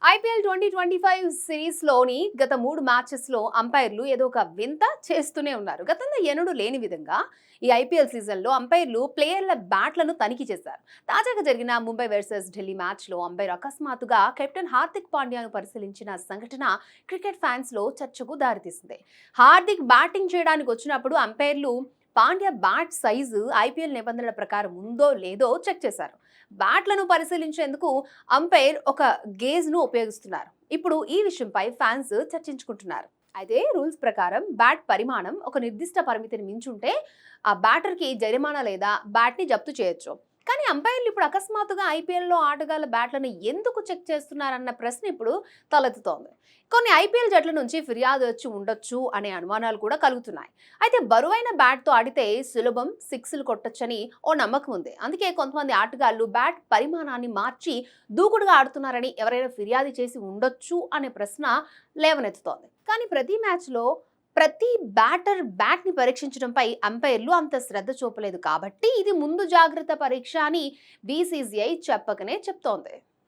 IPL 2025 సిరీస్లోని గత 3 మ్యాచెస్లో అంపైర్లు ఏదో ఒక వింత చేస్తూనే ఉన్నారు. గతంలో ఎన్నడూ లేని విధంగా ఈ ఐపీఎల్ సీజన్లో అంపైర్లు ప్లేయర్ల బ్యాట్లను తనిఖీ చేశారు. తాజాగా జరిగిన ముంబై వర్సెస్ ఢిల్లీ మ్యాచ్లో అంపైర్ అకస్మాత్తుగా కెప్టెన్ హార్దిక్ పాండ్యాను పరిశీలించిన సంఘటన క్రికెట్ ఫ్యాన్స్లో చర్చకు దారితీసింది. హార్దిక్ బ్యాటింగ్ చేయడానికి వచ్చినప్పుడు అంపైర్లు పాండ్యా బ్యాట్ సైజు ఐపీఎల్ నిబంధనల ప్రకారం ఉందో లేదో చెక్ చేశారు. బ్యాట్లను పరిశీలించేందుకు అంపైర్ ఒక గేజ్ను ఉపయోగిస్తున్నారు. ఇప్పుడు ఈ విషయంపై ఫ్యాన్స్ చర్చించుకుంటున్నారు. అయితే రూల్స్ ప్రకారం బ్యాట్ పరిమాణం ఒక నిర్దిష్ట పరిమితిని మించుంటే ఆ బ్యాటర్కి జరిమానా లేదా బ్యాట్ని జప్తు చేయొచ్చు. కానీ అంపైర్లు ఇప్పుడు అకస్మాత్తుగా ఐపీఎల్లో ఆటగాళ్ల బ్యాట్లను ఎందుకు చెక్ చేస్తున్నారన్న ప్రశ్న ఇప్పుడు తలెత్తుతోంది. కొన్ని ఐపీఎల్ జట్ల నుంచి ఫిర్యాదు వచ్చి ఉండొచ్చు అనే అనుమానాలు కూడా కలుగుతున్నాయి. అయితే బరువైన బ్యాట్తో ఆడితే సులభం సిక్స్లు కొట్టొచ్చని ఓ నమ్మకం ఉంది. అందుకే కొంతమంది ఆటగాళ్లు బ్యాట్ పరిమాణాన్ని మార్చి దూకుడుగా ఆడుతున్నారని ఎవరైనా ఫిర్యాదు చేసి ఉండొచ్చు అనే ప్రశ్న లేవనెత్తుతోంది. కానీ ప్రతి మ్యాచ్లో ప్రతి బ్యాటర్ బ్యాట్ని పరీక్షించడంపై అంపైర్లు అంత శ్రద్ధ చూపలేదు కాబట్టి ఇది ముందు జాగ్రత్త పరీక్ష అని బీసీసీఐ చెప్పకనే చెప్తోంది.